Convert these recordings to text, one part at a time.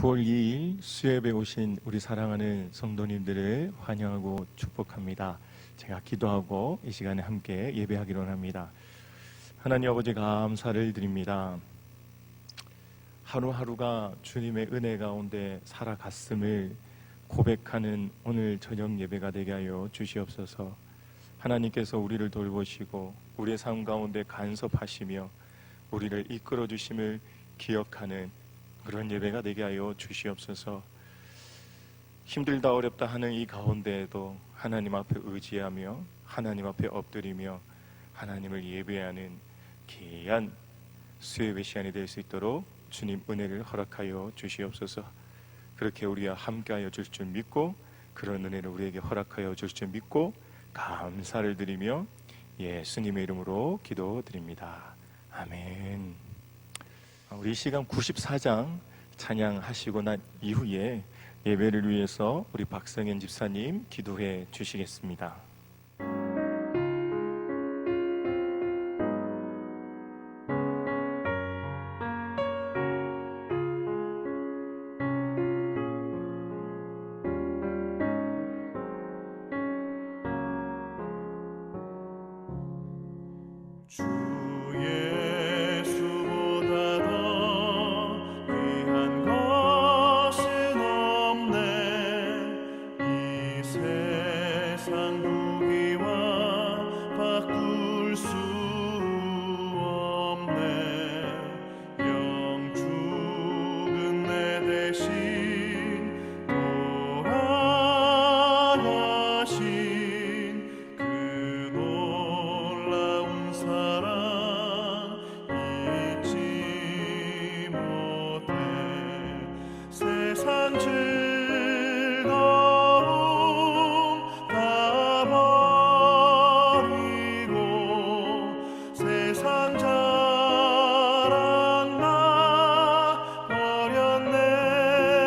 9월 2일 수협에 오신 우리 사랑하는 성도님들을 환영하고 축복합니다. 제가 기도하고 이 시간에 함께 예배하기로 합니다. 하나님 아버지 감사를 드립니다. 하루하루가 주님의 은혜 가운데 살아갔음을 고백하는 오늘 저녁 예배가 되게 하여 주시옵소서. 하나님께서 우리를 돌보시고 우리의 삶 가운데 간섭하시며 우리를 이끌어 주심을 기억하는 그런 예배가 되게 하여 주시옵소서. 힘들다 어렵다 하는 이 가운데에도 하나님 앞에 의지하며 하나님 앞에 엎드리며 하나님을 예배하는 귀한 수요예배 시간이 될 수 있도록 주님 은혜를 허락하여 주시옵소서. 그렇게 우리와 함께하여 줄 줄 믿고 그런 은혜를 우리에게 허락하여 줄 줄 믿고 감사를 드리며 예수님의 이름으로 기도드립니다. 아멘. 우리 이 시간 94장 찬양하시고 난 이후에 예배를 위해서 우리 박성현 집사님 기도해 주시겠습니다. 세상 자랑 나 버렸네.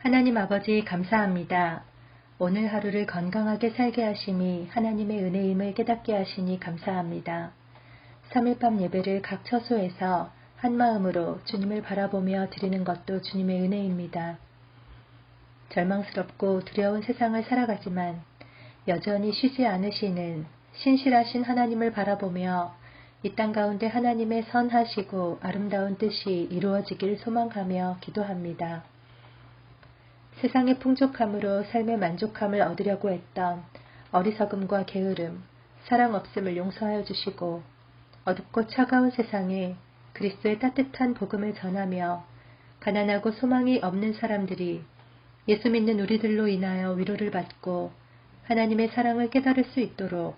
하나님 아버지 감사합니다. 오늘 하루를 건강하게 살게 하시니 하나님의 은혜임을 깨닫게 하시니 감사합니다. 3일 밤 예배를 각 처소에서 한마음으로 주님을 바라보며 드리는 것도 주님의 은혜입니다. 절망스럽고 두려운 세상을 살아가지만 여전히 쉬지 않으시는 신실하신 하나님을 바라보며 이 땅 가운데 하나님의 선하시고 아름다운 뜻이 이루어지길 소망하며 기도합니다. 세상의 풍족함으로 삶의 만족함을 얻으려고 했던 어리석음과 게으름, 사랑 없음을 용서하여 주시고 어둡고 차가운 세상에 그리스도의 따뜻한 복음을 전하며 가난하고 소망이 없는 사람들이 예수 믿는 우리들로 인하여 위로를 받고 하나님의 사랑을 깨달을 수 있도록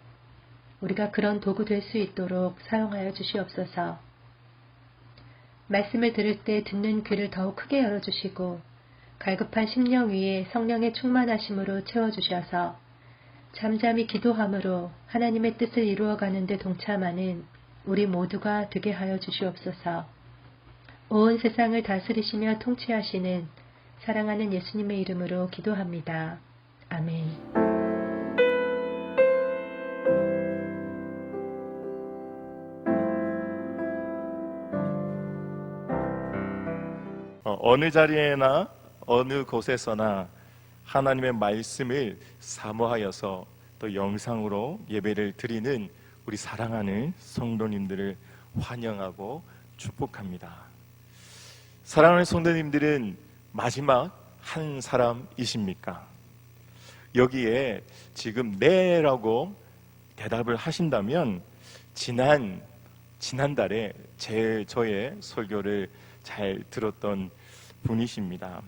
우리가 그런 도구 될 수 있도록 사용하여 주시옵소서. 말씀을 들을 때 듣는 귀를 더욱 크게 열어주시고 갈급한 심령 위에 성령의 충만하심으로 채워주셔서 잠잠히 기도함으로 하나님의 뜻을 이루어가는 데 동참하는 우리 모두가 되게 하여 주시옵소서. 온 세상을 다스리시며 통치하시는 사랑하는 예수님의 이름으로 기도합니다. 아멘. 어느 자리에나 어느 곳에서나 하나님의 말씀을 사모하여서 또 영상으로 예배를 드리는 우리 사랑하는 성도님들을 환영하고 축복합니다. 사랑하는 성도님들은 마지막 한 사람이십니까? 여기에 지금 네라고 대답을 하신다면 지난달에 저의 설교를 잘 들었던 분이십니다.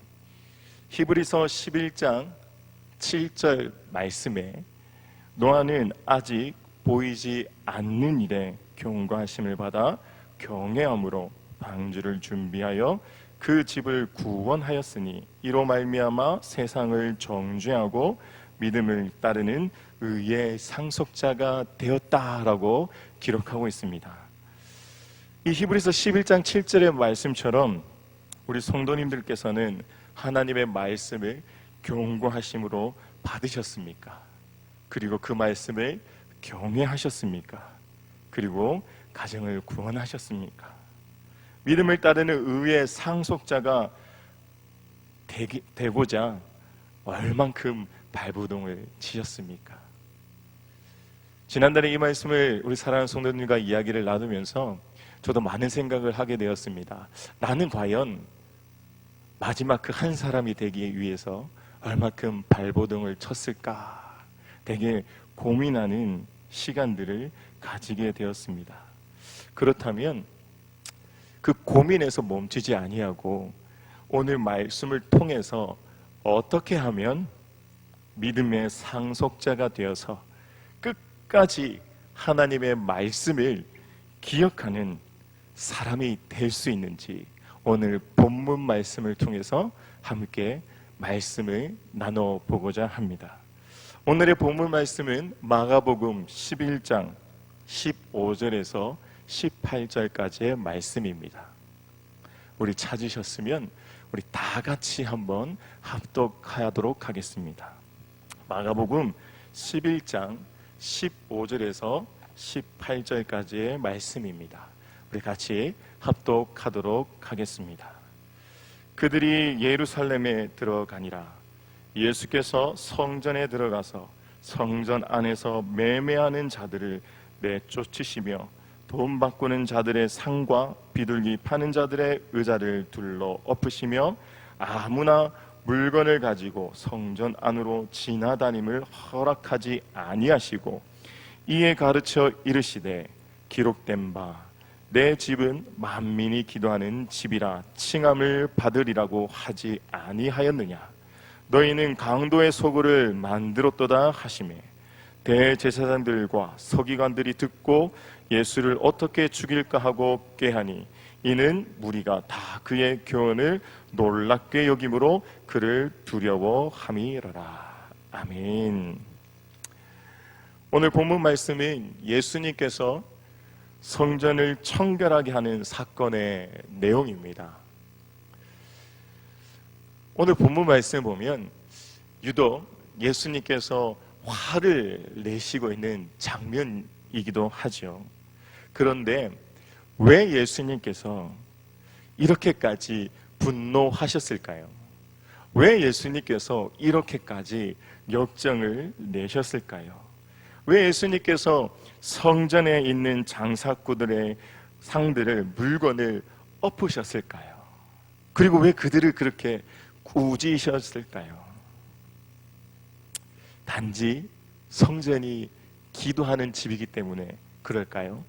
히브리서 11장 7절 말씀에 노아는 아직 보이지 않는 일에 경고하심을 받아 경외함으로 방주를 준비하여 그 집을 구원하였으니 이로 말미암아 세상을 정죄하고 믿음을 따르는 의의 상속자가 되었다라고 기록하고 있습니다. 이 히브리서 11장 7절의 말씀처럼 우리 성도님들께서는 하나님의 말씀을 경고하심으로 받으셨습니까? 그리고 그 말씀을 경외하셨습니까? 그리고 가정을 구원하셨습니까? 믿음을 따르는 의의 상속자가 되고자 얼만큼 발버둥을 치셨습니까? 지난달에 이 말씀을 우리 사랑하는 성도님과 이야기를 나누면서 저도 많은 생각을 하게 되었습니다. 나는 과연 마지막 그 한 사람이 되기 위해서 얼마큼 발버둥을 쳤을까? 되게 고민하는 시간들을 가지게 되었습니다. 그렇다면 그 고민에서 멈추지 아니하고 오늘 말씀을 통해서 어떻게 하면 믿음의 상속자가 되어서 끝까지 하나님의 말씀을 기억하는 사람이 될 수 있는지 오늘 본문 말씀을 통해서 함께 말씀을 나눠보고자 합니다. 오늘의 본문 말씀은 마가복음 11장 15절에서 18절까지의 말씀입니다. 우리 찾으셨으면 우리 다 같이 한번 합독하도록 하겠습니다. 마가복음 11장 15절에서 18절까지의 말씀입니다. 우리 같이 합독하도록 하겠습니다. 그들이 예루살렘에 들어가니라. 예수께서 성전에 들어가서 성전 안에서 매매하는 자들을 내쫓으시며 돈 바꾸는 자들의 상과 비둘기 파는 자들의 의자를 둘러 엎으시며 아무나 물건을 가지고 성전 안으로 지나다님을 허락하지 아니하시고 이에 가르쳐 이르시되 기록된 바 내 집은 만민이 기도하는 집이라 칭함을 받으리라고 하지 아니하였느냐. 너희는 강도의 소굴을 만들었도다 하시매 대제사장들과 서기관들이 듣고 예수를 어떻게 죽일까 하고 꾀하니 이는 무리가 다 그의 교훈을 놀랍게 여김으로 그를 두려워함이로라. 아멘. 오늘 본문 말씀은 예수님께서 성전을 청결하게 하는 사건의 내용입니다. 오늘 본문 말씀을 보면 유독 예수님께서 화를 내시고 있는 장면이기도 하죠. 그런데 왜 예수님께서 이렇게까지 분노하셨을까요? 왜 예수님께서 이렇게까지 역정을 내셨을까요? 왜 예수님께서 성전에 있는 장사꾼들의 상들을, 물건을 엎으셨을까요? 그리고 왜 그들을 그렇게 꾸짖으셨을까요? 단지 성전이 기도하는 집이기 때문에 그럴까요?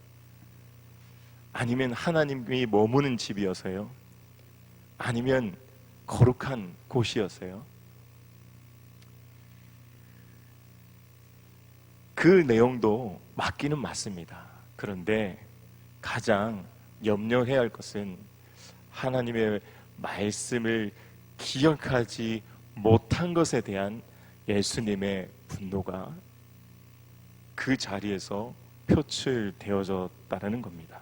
아니면 하나님이 머무는 집이어서요? 아니면 거룩한 곳이어서요? 그 내용도 맞기는 맞습니다. 그런데 가장 염려해야 할 것은 하나님의 말씀을 기억하지 못한 것에 대한 예수님의 분노가 그 자리에서 표출되어졌다는 겁니다.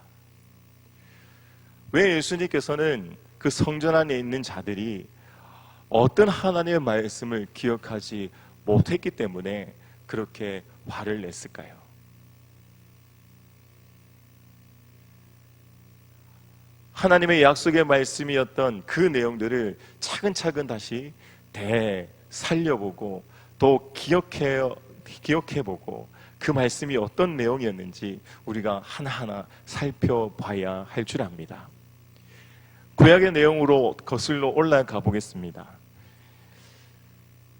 왜 예수님께서는 그 성전 안에 있는 자들이 어떤 하나님의 말씀을 기억하지 못했기 때문에 그렇게 화를 냈을까요? 하나님의 약속의 말씀이었던 그 내용들을 차근차근 다시 살려보고 또 기억해보고 그 말씀이 어떤 내용이었는지 우리가 하나하나 살펴봐야 할 줄 압니다. 구약의 내용으로 거슬러 올라가 보겠습니다.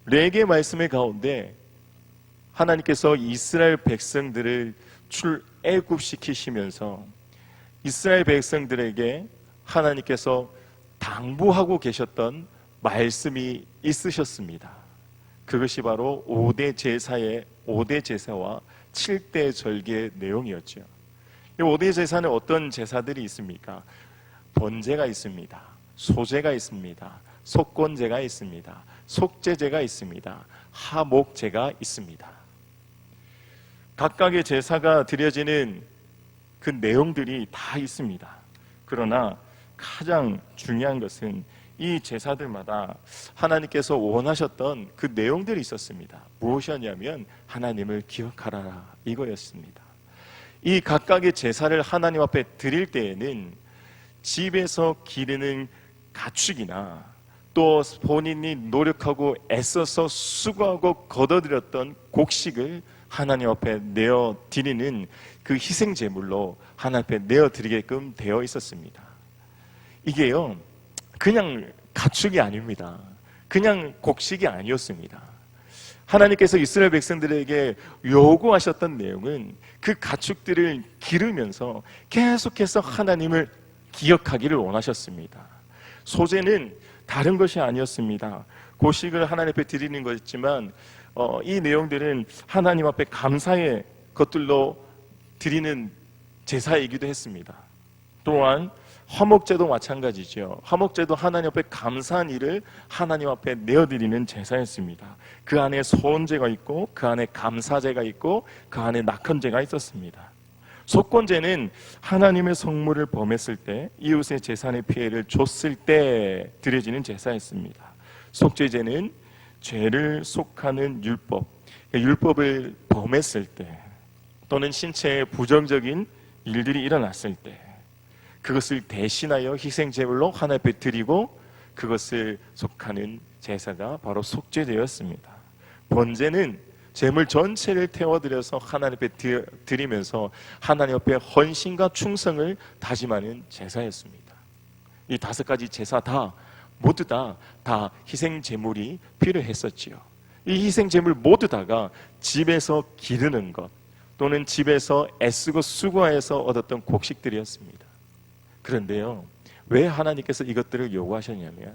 레위기의 말씀의 가운데 하나님께서 이스라엘 백성들을 출애굽시키시면서 이스라엘 백성들에게 하나님께서 당부하고 계셨던 말씀이 있으셨습니다. 그것이 바로 5대 제사와 7대 절기의 내용이었죠. 이 5대 제사는 어떤 제사들이 있습니까? 번제가 있습니다. 소제가 있습니다. 속건제가 있습니다. 속죄제가 있습니다. 하목제가 있습니다. 각각의 제사가 드려지는 그 내용들이 다 있습니다. 그러나 가장 중요한 것은 이 제사들마다 하나님께서 원하셨던 그 내용들이 있었습니다. 무엇이었냐면 하나님을 기억하라 이거였습니다. 이 각각의 제사를 하나님 앞에 드릴 때에는 집에서 기르는 가축이나 또 본인이 노력하고 애써서 수고하고 거둬들였던 곡식을 하나님 앞에 내어드리는 그 희생제물로 하나님 앞에 내어드리게끔 되어 있었습니다. 이게요 그냥 가축이 아닙니다. 그냥 곡식이 아니었습니다. 하나님께서 이스라엘 백성들에게 요구하셨던 내용은 그 가축들을 기르면서 계속해서 하나님을 기억하기를 원하셨습니다. 소제는 다른 것이 아니었습니다. 곡식을 하나님 앞에 드리는 것이지만 이 내용들은 하나님 앞에 감사의 것들로 드리는 제사이기도 했습니다. 또한 화목제도 마찬가지죠. 화목제도 하나님 앞에 감사한 일을 하나님 앞에 내어드리는 제사였습니다. 그 안에 소원제가 있고 그 안에 감사제가 있고 그 안에 낙헌제가 있었습니다. 속건제는 하나님의 성물을 범했을 때 이웃의 재산의 피해를 줬을 때 드려지는 제사였습니다. 속죄제는 죄를 속하는 율법을 범했을 때 또는 신체에 부정적인 일들이 일어났을 때 그것을 대신하여 희생제물로 하나님 앞에 드리고 그것을 속하는 제사가 바로 속죄제였습니다. 번제는 제물 전체를 태워드려서 하나님 앞에 드리면서 하나님 앞에 헌신과 충성을 다짐하는 제사였습니다. 이 5가지 제사 모두 다 희생제물이 필요했었지요. 이 희생제물 모두 다가 집에서 기르는 것 또는 집에서 애쓰고 수고해서 얻었던 곡식들이었습니다. 그런데요, 왜 하나님께서 이것들을 요구하셨냐면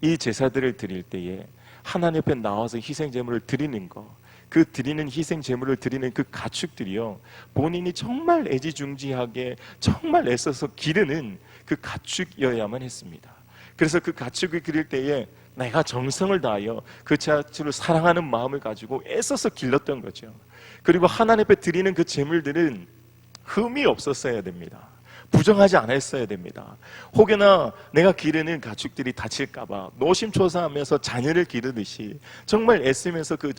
이 제사들을 드릴 때에 하나님 앞에 나와서 희생제물을 드리는 것, 그 드리는 희생제물을 드리는 그 가축들이요 본인이 정말 애지중지하게 정말 애써서 기르는 그 가축이어야만 했습니다. 그래서 그 가축을 기를 때에 내가 정성을 다하여 그 가축을 사랑하는 마음을 가지고 애써서 길렀던 거죠. 그리고 하나님 앞에 드리는 그 제물들은 흠이 없었어야 됩니다. 부정하지 않았어야 됩니다. 혹여나 내가 기르는 가축들이 다칠까봐 노심초사하면서 자녀를 기르듯이 정말 애쓰면서 그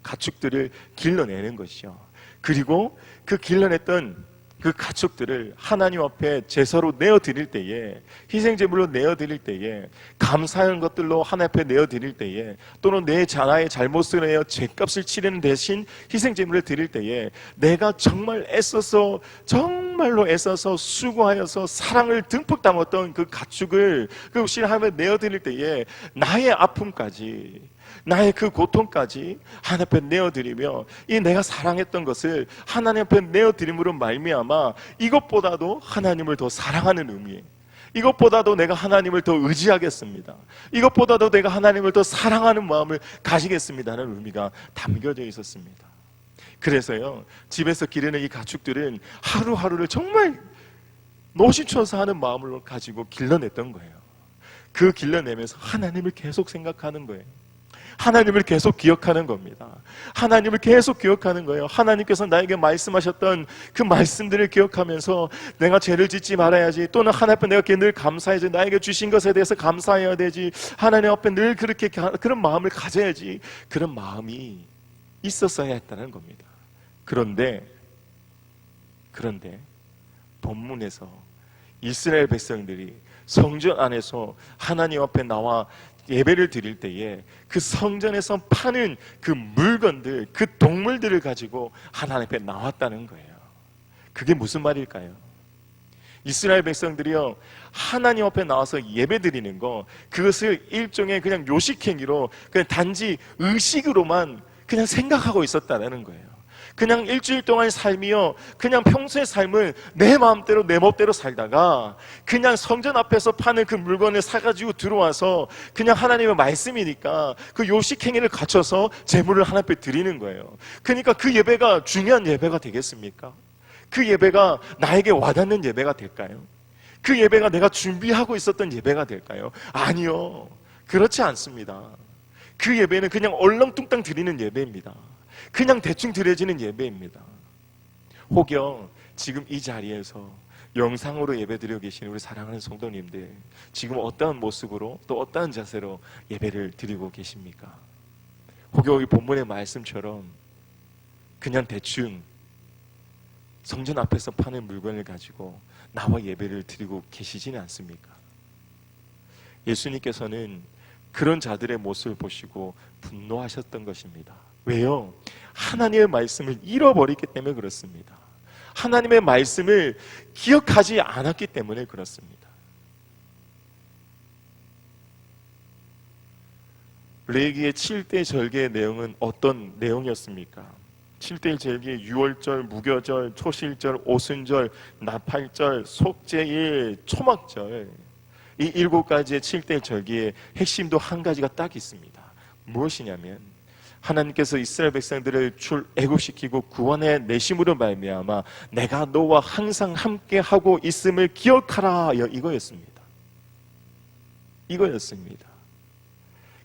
가축들을 길러내는 것이죠. 그리고 그 길러냈던 그 가축들을 하나님 앞에 제사로 내어드릴 때에, 희생제물로 내어드릴 때에, 감사한 것들로 하나님 앞에 내어드릴 때에, 또는 내 자나의 잘못을 내어 죄값을 치르는 대신 희생제물을 드릴 때에, 내가 정말 애써서, 정말로 애써서 수고하여서 사랑을 듬뿍 담았던 그 가축을 그것이 하나님 앞에 내어드릴 때에 나의 아픔까지, 나의 그 고통까지 하나님 앞에 내어드리며, 이 내가 사랑했던 것을 하나님 앞에 내어드림으로 말미암아 이것보다도 하나님을 더 사랑하는 의미, 이것보다도 내가 하나님을 더 의지하겠습니다, 이것보다도 내가 하나님을 더 사랑하는 마음을 가지겠습니다는 의미가 담겨져 있었습니다. 그래서요, 집에서 기르는 이 가축들은 하루하루를 정말 노심초사하는 마음을 가지고 길러냈던 거예요. 그 길러내면서 하나님을 계속 생각하는 거예요. 하나님을 계속 기억하는 겁니다. 하나님을 계속 기억하는 거예요. 하나님께서 나에게 말씀하셨던 그 말씀들을 기억하면서 내가 죄를 짓지 말아야지, 또는 하나님 앞에 내가 늘 감사해야지, 나에게 주신 것에 대해서 감사해야 되지, 하나님 앞에 늘 그렇게 그런 마음을 가져야지, 그런 마음이 있었어야 했다는 겁니다. 그런데 본문에서 이스라엘 백성들이 성전 안에서 하나님 앞에 나와 예배를 드릴 때에 그 성전에서 파는 그 물건들, 그 동물들을 가지고 하나님 앞에 나왔다는 거예요. 그게 무슨 말일까요? 이스라엘 백성들이요, 하나님 앞에 나와서 예배 드리는 거, 그것을 일종의 그냥 요식행위로, 그냥 단지 의식으로만 그냥 생각하고 있었다는 거예요. 그냥 일주일 동안 삶이요, 그냥 평소의 삶을 내 마음대로 내 멋대로 살다가 그냥 성전 앞에서 파는 그 물건을 사가지고 들어와서 그냥 하나님의 말씀이니까 그 요식행위를 갖춰서 제물을 하나님 앞에 드리는 거예요. 그러니까 그 예배가 중요한 예배가 되겠습니까? 그 예배가 나에게 와닿는 예배가 될까요? 그 예배가 내가 준비하고 있었던 예배가 될까요? 아니요, 그렇지 않습니다. 그 예배는 그냥 얼렁뚱땅 드리는 예배입니다. 그냥 대충 드려지는 예배입니다. 혹여 지금 이 자리에서 영상으로 예배드리고 계시는 우리 사랑하는 성도님들, 지금 어떠한 모습으로 또 어떠한 자세로 예배를 드리고 계십니까? 혹여 이 본문의 말씀처럼 그냥 대충 성전 앞에서 파는 물건을 가지고 나와 예배를 드리고 계시지는 않습니까? 예수님께서는 그런 자들의 모습을 보시고 분노하셨던 것입니다. 왜요? 하나님의 말씀을 잃어버렸기 때문에 그렇습니다. 하나님의 말씀을 기억하지 않았기 때문에 그렇습니다. 레위기의 7대 절개의 내용은 어떤 내용이었습니까? 7대 절개, 유월절, 무교절, 초실절, 오순절, 나팔절, 속죄일, 초막절, 이 7가지의 7대 절개의 핵심도 한 가지가 딱 있습니다. 무엇이냐면 하나님께서 이스라엘 백성들을 출애굽시키고 구원해 내심으로 말미암아 내가 너와 항상 함께하고 있음을 기억하라, 이거였습니다.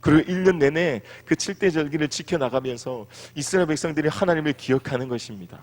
그리고 1년 내내 그 7대 절기를 지켜나가면서 이스라엘 백성들이 하나님을 기억하는 것입니다.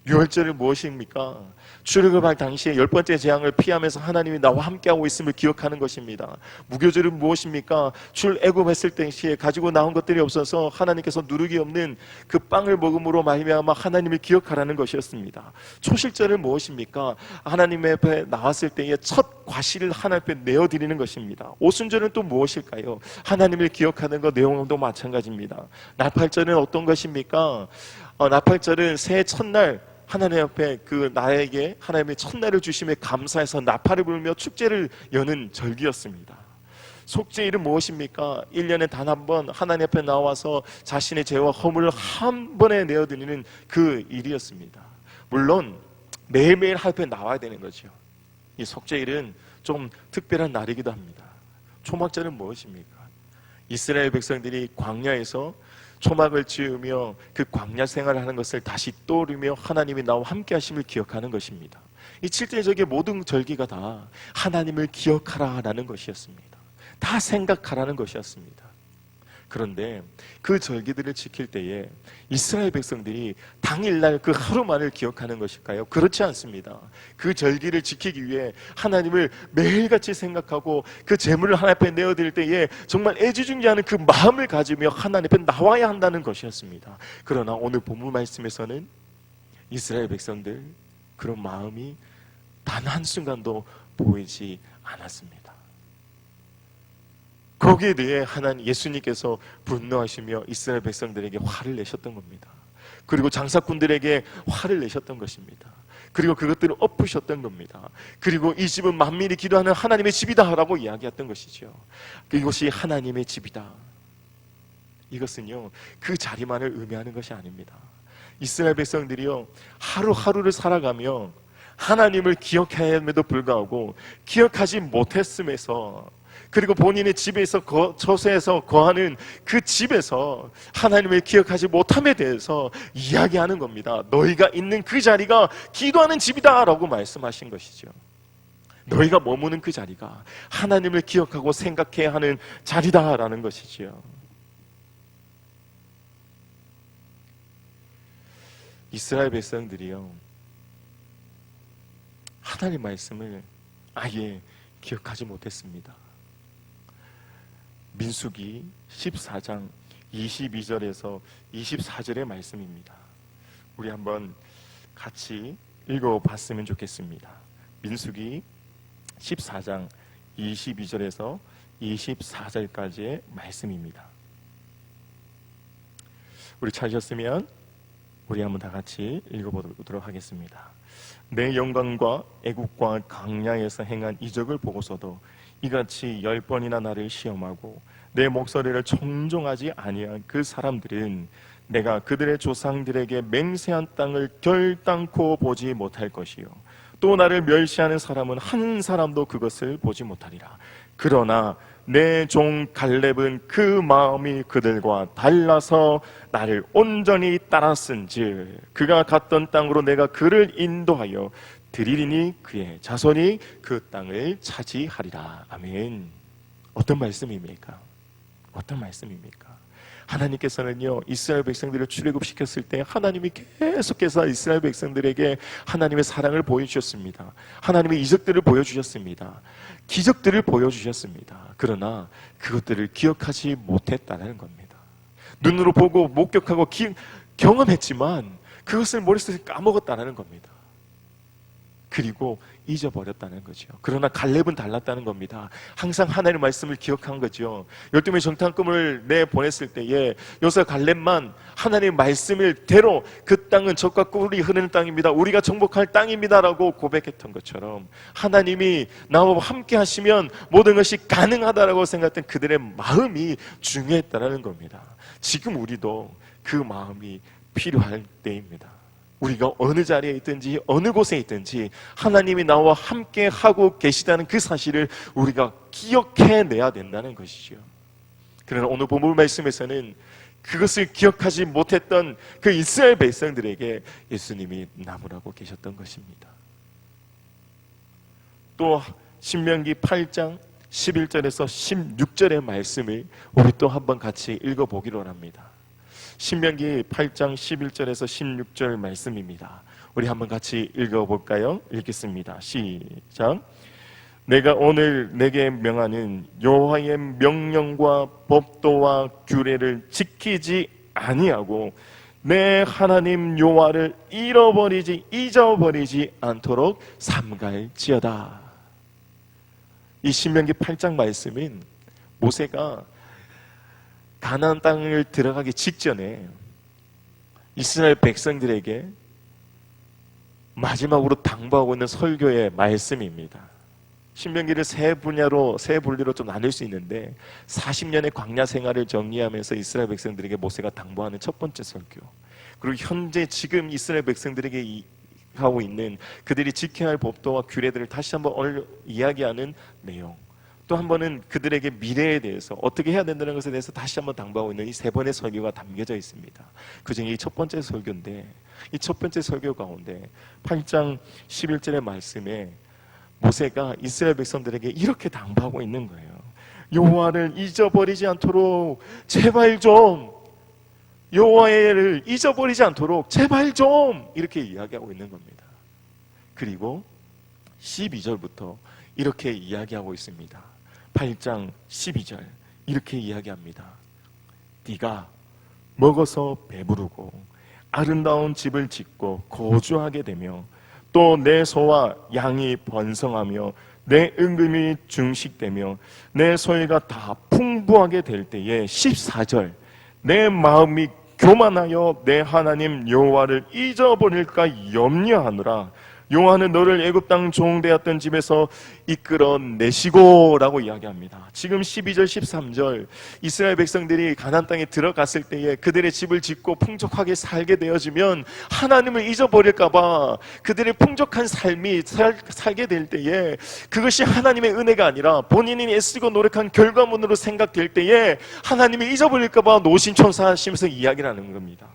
유월절은 무엇입니까? 출애굽할 당시에 10번째 재앙을 피하면서 하나님이 나와 함께하고 있음을 기억하는 것입니다. 무교절은 무엇입니까? 출애굽했을 당시에 가지고 나온 것들이 없어서 하나님께서 누룩이 없는 그 빵을 먹음으로 말미암아 하나님을 기억하라는 것이었습니다. 초실절은 무엇입니까? 하나님 앞에 나왔을 때에 첫 과실을 하나님 앞에 내어드리는 것입니다. 오순절은 또 무엇일까요? 하나님을 기억하는 것, 내용도 마찬가지입니다. 나팔절은 어떤 것입니까? 나팔절은 새해 첫날 하나님 앞에 그 나에게 하나님의 첫날을 주심에 감사해서 나팔을 불며 축제를 여는 절기였습니다. 속죄일은 무엇입니까? 1년에 단 한 번 하나님 앞에 나와서 자신의 죄와 허물을 한 번에 내어드리는 그 일이었습니다. 물론 매일매일 하나님 앞에 나와야 되는 거죠. 이 속죄일은 좀 특별한 날이기도 합니다. 초막절은 무엇입니까? 이스라엘 백성들이 광야에서 초막을 지으며 그 광야 생활을 하는 것을 다시 떠오르며 하나님이 나와 함께 하심을 기억하는 것입니다. 이 7대 절기의 모든 절기가 다 하나님을 기억하라라는 것이었습니다. 다 생각하라는 것이었습니다. 그런데 그 절기들을 지킬 때에 이스라엘 백성들이 당일날 그 하루만을 기억하는 것일까요? 그렇지 않습니다. 그 절기를 지키기 위해 하나님을 매일같이 생각하고 그 제물을 하나님 앞에 내어드릴 때에 정말 애지중지하는 그 마음을 가지며 하나님 앞에 나와야 한다는 것이었습니다. 그러나 오늘 본문 말씀에서는 이스라엘 백성들 그런 마음이 단 한순간도 보이지 않았습니다. 거기에 대해 하나님 예수님께서 분노하시며 이스라엘 백성들에게 화를 내셨던 겁니다. 그리고 장사꾼들에게 화를 내셨던 것입니다. 그리고 그것들을 엎으셨던 겁니다. 그리고 이 집은 만민이 기도하는 하나님의 집이다 라고 이야기했던 것이죠. 이것이 하나님의 집이다. 이것은요 그 자리만을 의미하는 것이 아닙니다. 이스라엘 백성들이요 하루하루를 살아가며 하나님을 기억해야 함에도 불구하고 기억하지 못했음에서, 그리고 본인의 집에서 처소에서 거하는 그 집에서 하나님을 기억하지 못함에 대해서 이야기하는 겁니다. 너희가 있는 그 자리가 기도하는 집이다 라고 말씀하신 것이죠. 너희가 머무는 그 자리가 하나님을 기억하고 생각해야 하는 자리다 라는 것이지요. 이스라엘 백성들이요 하나님 말씀을 아예 기억하지 못했습니다. 민수기 14장 22절에서 24절의 말씀입니다. 우리 한번 같이 읽어봤으면 좋겠습니다. 민수기 14장 22절에서 24절까지의 말씀입니다. 우리 찾으셨으면 우리 한번 다 같이 읽어보도록 하겠습니다. 내 영광과 애국과 강야에서 행한 이적을 보고서도 이같이 10번이나 나를 시험하고 내 목소리를 청종하지 아니한 그 사람들은 내가 그들의 조상들에게 맹세한 땅을 결단코 보지 못할 것이요 또 나를 멸시하는 사람은 한 사람도 그것을 보지 못하리라. 그러나 내 종 갈렙은 그 마음이 그들과 달라서 나를 온전히 따랐은즉 그가 갔던 땅으로 내가 그를 인도하여 드리리니 그의 자손이 그 땅을 차지하리라. 아멘. 어떤 말씀입니까? 어떤 말씀입니까? 하나님께서는요 이스라엘 백성들을 출애굽시켰을 때 하나님이 계속해서 이스라엘 백성들에게 하나님의 사랑을 보여주셨습니다. 하나님의 이적들을 보여주셨습니다. 기적들을 보여주셨습니다. 그러나 그것들을 기억하지 못했다는 겁니다. 눈으로 보고 목격하고 경험했지만 그것을 머릿속에 까먹었다는 겁니다. 그리고 잊어버렸다는 거죠. 그러나 갈렙은 달랐다는 겁니다. 항상 하나님의 말씀을 기억한 거죠. 12명의 정탐꾼을 내보냈을 때에 여기서 갈렙만 하나님의 말씀을 대로 그 땅은 젖과 꿀이 흐르는 땅입니다. 우리가 정복할 땅입니다 라고 고백했던 것처럼 하나님이 나와 함께 하시면 모든 것이 가능하다라고 생각했던 그들의 마음이 중요했다는 겁니다. 지금 우리도 그 마음이 필요할 때입니다. 우리가 어느 자리에 있든지 어느 곳에 있든지 하나님이 나와 함께 하고 계시다는 그 사실을 우리가 기억해내야 된다는 것이죠. 그러나 오늘 본문 말씀에서는 그것을 기억하지 못했던 그 이스라엘 백성들에게 예수님이 나무라고 계셨던 것입니다. 또 신명기 8장 11절에서 16절의 말씀을 우리 또 한번 같이 읽어보기로 합니다. 신명기 8장 11절에서 16절 말씀입니다. 우리 한번 같이 읽어볼까요? 읽겠습니다. 시작. 내가 오늘 내게 명하는 여호와의 명령과 법도와 규례를 지키지 아니하고 내 하나님 여호와를 잊어버리지 않도록 삼갈지어다. 이 신명기 8장 말씀은 모세가 가나안 땅을 들어가기 직전에 이스라엘 백성들에게 마지막으로 당부하고 있는 설교의 말씀입니다. 신명기를 세 분리로 좀 나눌 수 있는데 40년의 광야 생활을 정리하면서 이스라엘 백성들에게 모세가 당부하는 첫 번째 설교, 그리고 현재 지금 이스라엘 백성들에게 하고 있는 그들이 지켜야 할 법도와 규례들을 다시 한번 오늘 이야기하는 내용, 또 한 번은 그들에게 미래에 대해서 어떻게 해야 된다는 것에 대해서 다시 한번 당부하고 있는 이 세 번의 설교가 담겨져 있습니다. 그중에 이 첫 번째 설교인데, 이 첫 번째 설교 가운데 8장 11절의 말씀에 모세가 이스라엘 백성들에게 이렇게 당부하고 있는 거예요. 여호와를 잊어버리지 않도록 제발 좀, 여호와를 잊어버리지 않도록 제발 좀, 이렇게 이야기하고 있는 겁니다. 그리고 12절부터 이렇게 이야기하고 있습니다. 8장 12절 이렇게 이야기합니다. 네가 먹어서 배부르고 아름다운 집을 짓고 거주하게 되며 또 내 소와 양이 번성하며 내 은금이 증식되며 내 소유가 다 풍부하게 될 때에 14절 내 마음이 교만하여 내 하나님 여호와를 잊어버릴까 염려하노라. 여호와는 너를 애굽 땅 종되었던 집에서 이끌어내시고 라고 이야기합니다. 지금 12절 13절 이스라엘 백성들이 가나안 땅에 들어갔을 때에 그들의 집을 짓고 풍족하게 살게 되어지면 하나님을 잊어버릴까 봐 그들의 풍족한 삶이 살게 될 때에 그것이 하나님의 은혜가 아니라 본인이 애쓰고 노력한 결과물로 생각될 때에 하나님을 잊어버릴까 봐 노심초사하시면서 이야기를 하는 겁니다.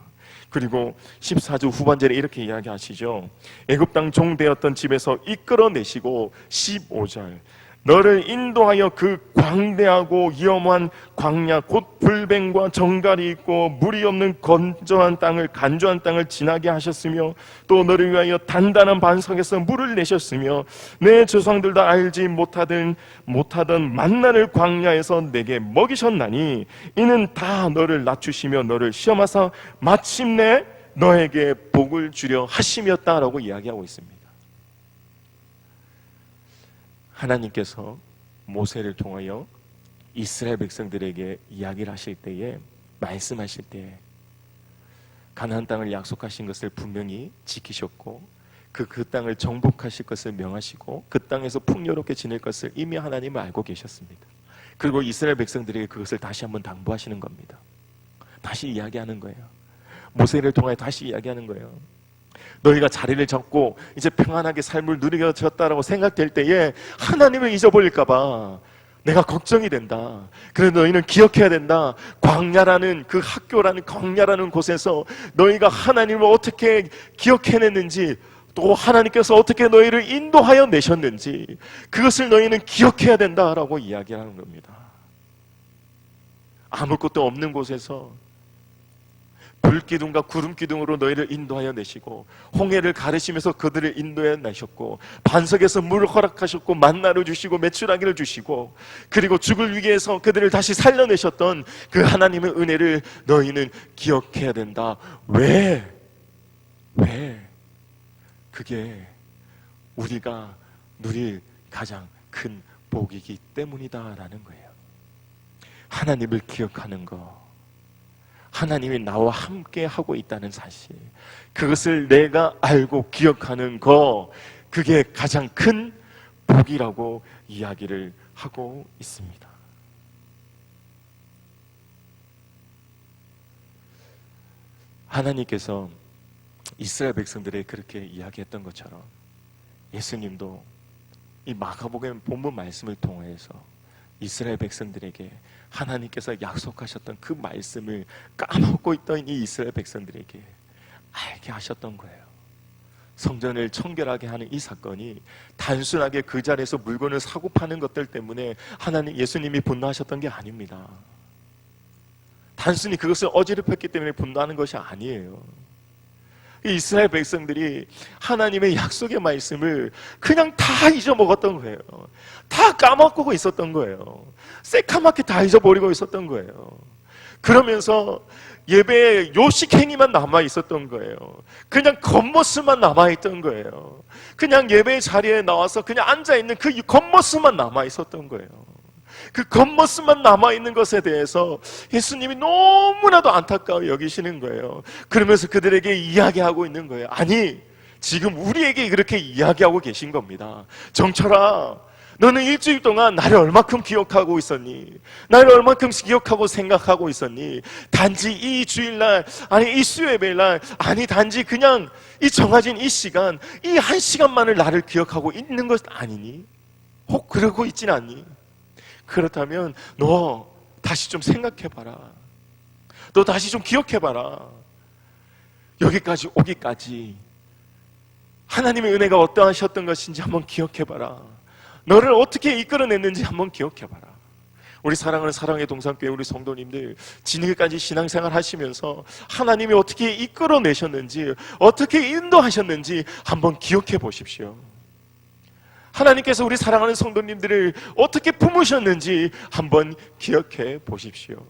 그리고 14절 후반절에 이렇게 이야기하시죠. 애굽 땅 종되었던 집에서 이끌어내시고 15절 너를 인도하여 그 광대하고 위험한 광야 곧 불뱀과 정갈이 있고 물이 없는 건조한 땅을 간조한 땅을 지나게 하셨으며 또 너를 위하여 단단한 반석에서 물을 내셨으며 내 조상들도 알지 못하던 만나를 광야에서 내게 먹이셨나니 이는 다 너를 낮추시며 너를 시험하사 마침내 너에게 복을 주려 하심이었다라고 이야기하고 있습니다. 하나님께서 모세를 통하여 이스라엘 백성들에게 이야기를 하실 때에 말씀하실 때에 가나안 땅을 약속하신 것을 분명히 지키셨고 그 땅을 정복하실 것을 명하시고 그 땅에서 풍요롭게 지낼 것을 이미 하나님은 알고 계셨습니다. 그리고 이스라엘 백성들에게 그것을 다시 한번 당부하시는 겁니다. 다시 이야기하는 거예요. 모세를 통하여 다시 이야기하는 거예요. 너희가 자리를 잡고 이제 평안하게 삶을 누리겠다라고 생각될 때에 하나님을 잊어버릴까 봐 내가 걱정이 된다. 그래서 너희는 기억해야 된다. 광야라는 그 학교라는 광야라는 곳에서 너희가 하나님을 어떻게 기억해냈는지 또 하나님께서 어떻게 너희를 인도하여 내셨는지 그것을 너희는 기억해야 된다라고 이야기하는 겁니다. 아무것도 없는 곳에서 불기둥과 구름기둥으로 너희를 인도하여 내시고 홍해를 가르시면서 그들을 인도해 내셨고 반석에서 물을 허락하셨고 만나를 주시고 메추라기를 주시고 그리고 죽을 위기에서 그들을 다시 살려내셨던 그 하나님의 은혜를 너희는 기억해야 된다. 왜? 그게 우리가 누릴 가장 큰 복이기 때문이다라는 거예요. 하나님을 기억하는 거, 하나님이 나와 함께 하고 있다는 사실, 그것을 내가 알고 기억하는 거, 그게 가장 큰 복이라고 이야기를 하고 있습니다. 하나님께서 이스라엘 백성들에게 그렇게 이야기했던 것처럼 예수님도 이 마가복음 본문 말씀을 통해서 이스라엘 백성들에게 하나님께서 약속하셨던 그 말씀을 까먹고 있던 이 이스라엘 백성들에게 알게 하셨던 거예요. 성전을 청결하게 하는 이 사건이 단순하게 그 자리에서 물건을 사고 파는 것들 때문에 예수님이 분노하셨던 게 아닙니다. 단순히 그것을 어지럽혔기 때문에 분노하는 것이 아니에요. 이스라엘 백성들이 하나님의 약속의 말씀을 그냥 다 잊어먹었던 거예요. 다 까먹고 있었던 거예요. 새카맣게 다 잊어버리고 있었던 거예요. 그러면서 예배에 요식 행위만 남아 있었던 거예요. 그냥 겉모습만 남아 있던 거예요. 그냥 예배 자리에 나와서 그냥 앉아 있는 그 겉모습만 남아 있었던 거예요. 그 겉모습만 남아있는 것에 대해서 예수님이 너무나도 안타까워 여기시는 거예요. 그러면서 그들에게 이야기하고 있는 거예요. 아니, 지금 우리에게 그렇게 이야기하고 계신 겁니다. 정철아, 너는 일주일 동안 나를 얼마큼 기억하고 있었니? 나를 얼마큼 기억하고 생각하고 있었니? 단지 이 주일날, 아니 이 수요예배날, 아니 단지 그냥 이 정해진 이 시간, 이 한 시간만을 나를 기억하고 있는 것 아니니? 혹 그러고 있진 않니? 그렇다면 너 다시 좀 생각해봐라. 너 다시 좀 기억해봐라. 여기까지 오기까지 하나님의 은혜가 어떠하셨던 것인지 한번 기억해봐라. 너를 어떻게 이끌어냈는지 한번 기억해봐라. 우리 사랑하는 사랑의 동산교회 우리 성도님들, 지금까지 신앙생활 하시면서 하나님이 어떻게 이끌어내셨는지, 어떻게 인도하셨는지 한번 기억해 보십시오. 하나님께서 우리 사랑하는 성도님들을 어떻게 품으셨는지 한번 기억해 보십시오.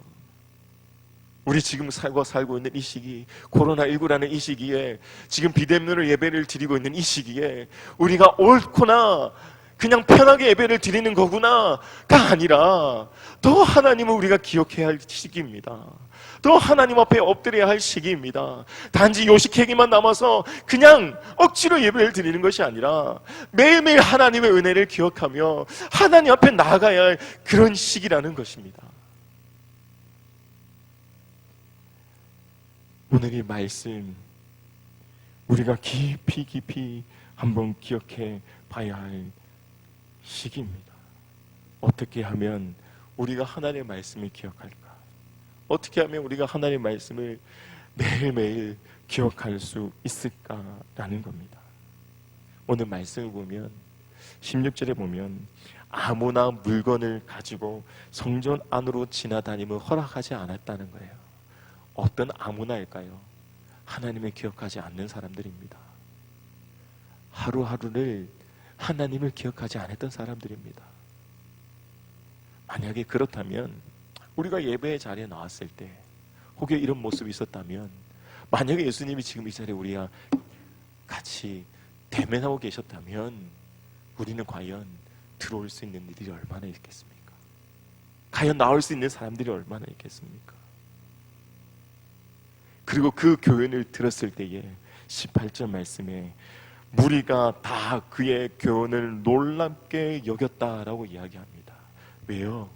우리 지금 살고 있는 이 시기, 코로나19라는 이 시기에, 지금 비대면으로 예배를 드리고 있는 이 시기에 우리가 옳거나 그냥 편하게 예배를 드리는 거구나가 아니라 더 하나님을 우리가 기억해야 할 시기입니다. 더 하나님 앞에 엎드려야 할 시기입니다. 단지 요식행위만 남아서 그냥 억지로 예배를 드리는 것이 아니라 매일매일 하나님의 은혜를 기억하며 하나님 앞에 나아가야 할 그런 시기라는 것입니다. 오늘 이 말씀 우리가 깊이 한번 기억해 봐야 할 시기입니다. 어떻게 하면 우리가 하나님의 말씀을 기억할까? 어떻게 하면 우리가 하나님의 말씀을 매일매일 기억할 수 있을까라는 겁니다. 오늘 말씀을 보면 16절에 보면 아무나 물건을 가지고 성전 안으로 지나다님을 허락하지 않았다는 거예요. 어떤 아무나일까요? 하나님을 기억하지 않는 사람들입니다. 하루하루를 하나님을 기억하지 않았던 사람들입니다. 만약에 그렇다면 우리가 예배의 자리에 나왔을 때 혹여 이런 모습이 있었다면, 만약에 예수님이 지금 이 자리에 우리가 같이 대면하고 계셨다면 우리는 과연 들어올 수 있는 일이 얼마나 있겠습니까? 과연 나올 수 있는 사람들이 얼마나 있겠습니까? 그리고 그 교훈을 들었을 때에 18절 말씀에 무리가 다 그의 교훈을 놀랍게 여겼다라고 이야기합니다. 왜요?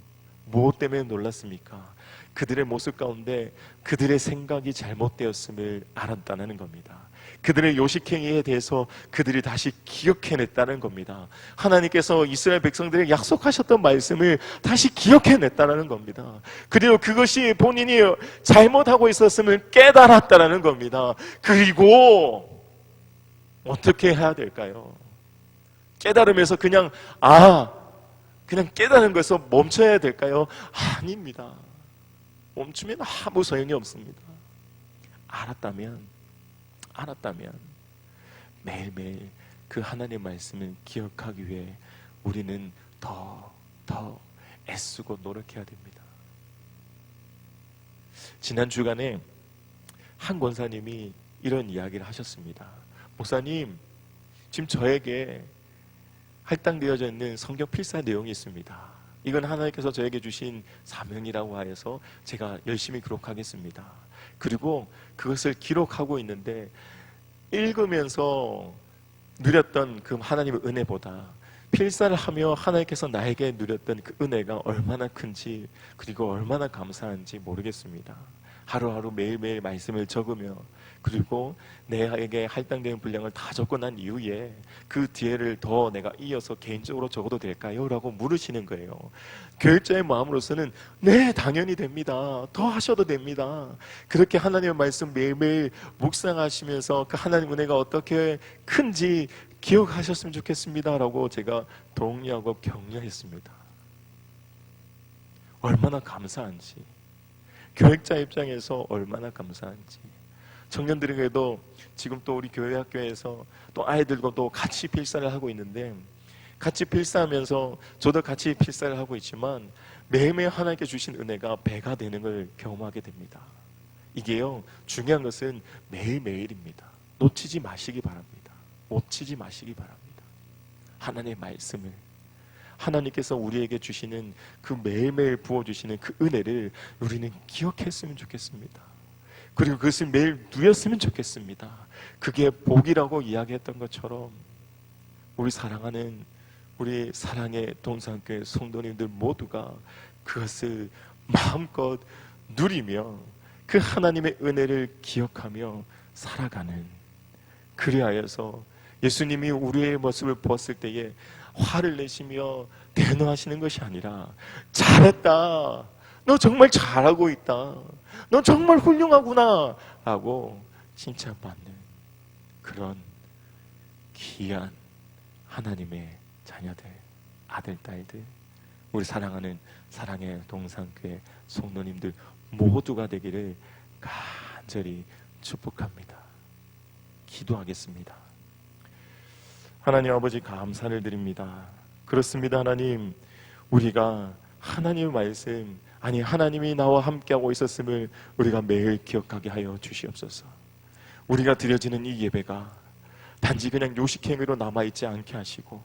무엇 때문에 놀랐습니까? 그들의 모습 가운데 그들의 생각이 잘못되었음을 알았다는 겁니다. 그들의 요식행위에 대해서 그들이 다시 기억해냈다는 겁니다. 하나님께서 이스라엘 백성들에게 약속하셨던 말씀을 다시 기억해냈다는 겁니다. 그리고 그것이 본인이 잘못하고 있었음을 깨달았다는 겁니다. 그리고 어떻게 해야 될까요? 깨달으면서 그냥 깨달은 것에서 멈춰야 될까요? 아닙니다. 멈추면 아무 소용이 없습니다. 알았다면 매일매일 그 하나님의 말씀을 기억하기 위해 우리는 더 애쓰고 노력해야 됩니다. 지난 주간에 한 권사님이 이런 이야기를 하셨습니다. 목사님, 지금 저에게 할당되어져 있는 성경 필사 내용이 있습니다. 이건 하나님께서 저에게 주신 사명이라고 하여서 제가 열심히 기록하겠습니다. 그리고 그것을 기록하고 있는데 읽으면서 누렸던 그 하나님의 은혜보다 필사를 하며 하나님께서 나에게 누렸던 그 은혜가 얼마나 큰지, 그리고 얼마나 감사한지 모르겠습니다. 하루하루 매일매일 말씀을 적으며, 그리고 내게 할당되는 분량을 다 적고 난 이후에 그 뒤에를 더 내가 이어서 개인적으로 적어도 될까요? 라고 물으시는 거예요. 교육자의 마음으로서는 네, 당연히 됩니다. 더 하셔도 됩니다. 그렇게 하나님의 말씀 매일매일 묵상하시면서 그 하나님 은혜가 어떻게 큰지 기억하셨으면 좋겠습니다 라고 제가 독려하고 격려했습니다. 얼마나 감사한지, 교육자 입장에서 얼마나 감사한지. 청년들에게도 지금 또 우리 교회 학교에서 또 아이들과 또 같이 필사를 하고 있는데, 같이 필사하면서 저도 같이 필사를 하고 있지만 매일매일 하나님께 주신 은혜가 배가 되는 걸 경험하게 됩니다. 이게요, 중요한 것은 매일매일입니다. 놓치지 마시기 바랍니다. 놓치지 마시기 바랍니다. 하나님의 말씀을, 하나님께서 우리에게 주시는 그 매일매일 부어주시는 그 은혜를 우리는 기억했으면 좋겠습니다. 그리고 그것을 매일 누렸으면 좋겠습니다. 그게 복이라고 이야기했던 것처럼 우리 사랑하는 우리 사랑의 동산교회 성도님들 모두가 그것을 마음껏 누리며 그 하나님의 은혜를 기억하며 살아가는, 그리하여서 예수님이 우리의 모습을 보았을 때에 화를 내시며 대노하시는 것이 아니라 잘했다, 너 정말 잘하고 있다, 너 정말 훌륭하구나 라고 칭찬받는 그런 귀한 하나님의 자녀들, 아들, 딸들, 우리 사랑하는 사랑의 동산교회 성도님들 모두가 되기를 간절히 축복합니다. 기도하겠습니다. 하나님 아버지, 감사를 드립니다. 그렇습니다. 하나님, 우리가 하나님의 말씀, 아니 하나님이 나와 함께하고 있었음을 우리가 매일 기억하게 하여 주시옵소서. 우리가 드려지는 이 예배가 단지 그냥 요식행위로 남아있지 않게 하시고,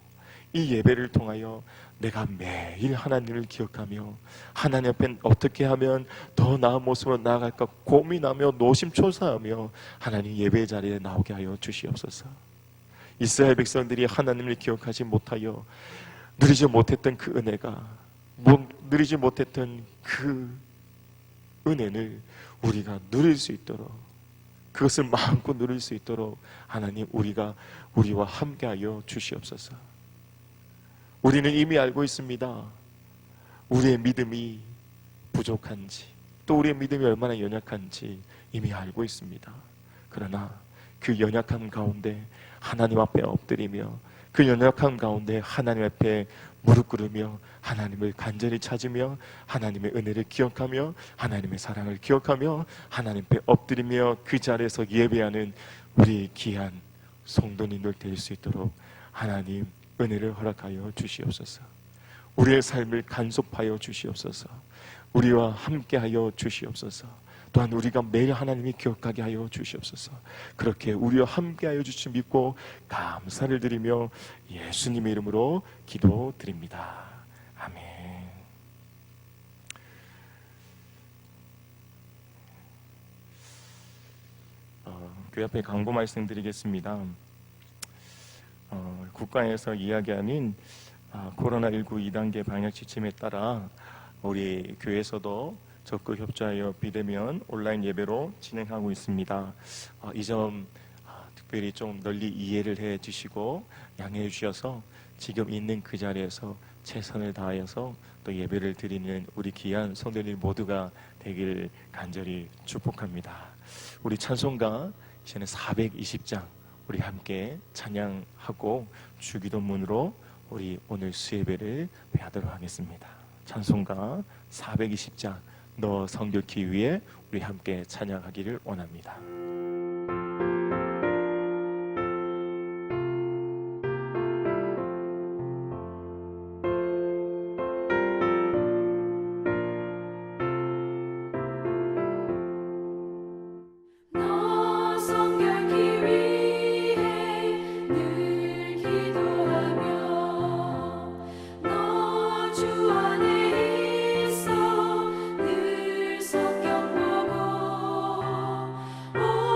이 예배를 통하여 내가 매일 하나님을 기억하며 하나님 앞에 어떻게 하면 더 나은 모습으로 나아갈까 고민하며 노심초사하며 하나님 예배 자리에 나오게 하여 주시옵소서. 이스라엘 백성들이 하나님을 기억하지 못하여 누리지 못했던 그 은혜가, 누리지 못했던 그 은혜를 우리가 누릴 수 있도록, 그것을 마음껏 누릴 수 있도록 하나님 우리와 함께하여 주시옵소서. 우리는 이미 알고 있습니다. 우리의 믿음이 부족한지, 또 우리의 믿음이 얼마나 연약한지 이미 알고 있습니다. 그러나 그 연약함 가운데 하나님 앞에 엎드리며, 그 연약함 가운데 하나님 앞에 무릎 꿇으며 하나님을 간절히 찾으며 하나님의 은혜를 기억하며 하나님의 사랑을 기억하며 하나님 앞에 엎드리며 그 자리에서 예배하는 우리 귀한 성도님들 될 수 있도록 하나님 은혜를 허락하여 주시옵소서. 우리의 삶을 간섭하여 주시옵소서. 우리와 함께하여 주시옵소서. 또한 우리가 매일 하나님이 기억하게 하여 주시옵소서. 그렇게 우리와 함께하여 주시 믿고 감사를 드리며 예수님의 이름으로 기도드립니다. 아멘. 교회 앞에 광고 말씀드리겠습니다. 국가에서 이야기하는 코로나19 2단계 방역 지침에 따라 우리 교회에서도 적극 협조하여 비대면 온라인 예배로 진행하고 있습니다. 이 점 특별히 좀 널리 이해를 해 주시고 양해해 주셔서 지금 있는 그 자리에서 최선을 다하여서 또 예배를 드리는 우리 귀한 성도님 모두가 되길 간절히 축복합니다. 우리 찬송가 이제는 420장 우리 함께 찬양하고 주기도문으로 우리 오늘 수예배를 배하도록 하겠습니다. 찬송가 420장 너 성결케 위해 우리 함께 찬양하기를 원합니다. 오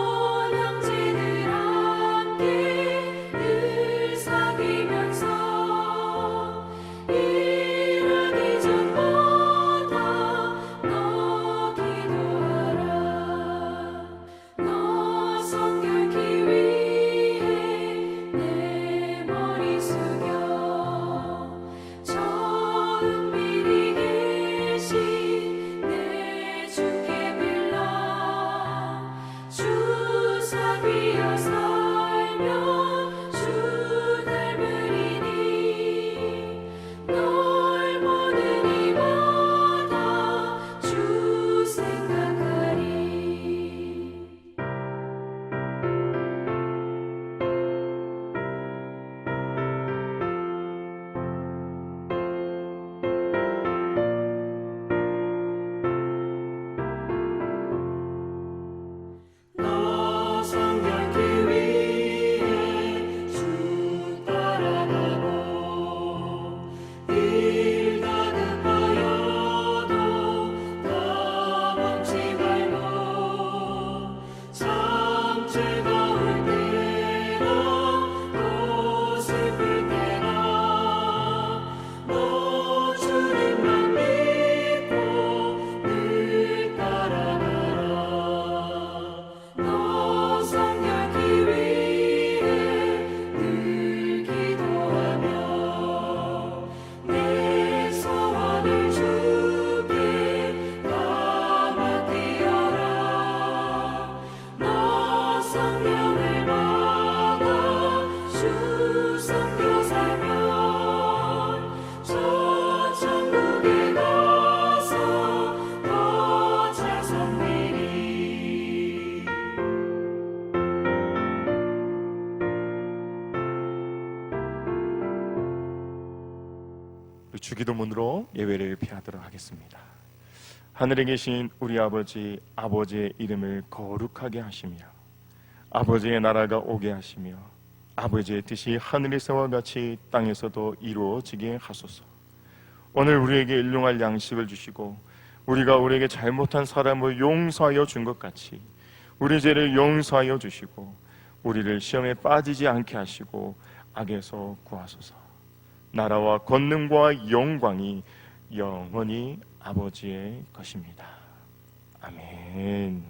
주기도문으로 예배를 피하도록 하겠습니다. 하늘에 계신 우리 아버지, 아버지의 이름을 거룩하게 하시며 아버지의 나라가 오게 하시며 아버지의 뜻이 하늘에서와 같이 땅에서도 이루어지게 하소서. 오늘 우리에게 일용할 양식을 주시고 우리가 우리에게 잘못한 사람을 용서하여 준 것 같이 우리 죄를 용서하여 주시고 우리를 시험에 빠지지 않게 하시고 악에서 구하소서. 나라와 권능과 영광이 영원히 아버지의 것입니다. 아멘.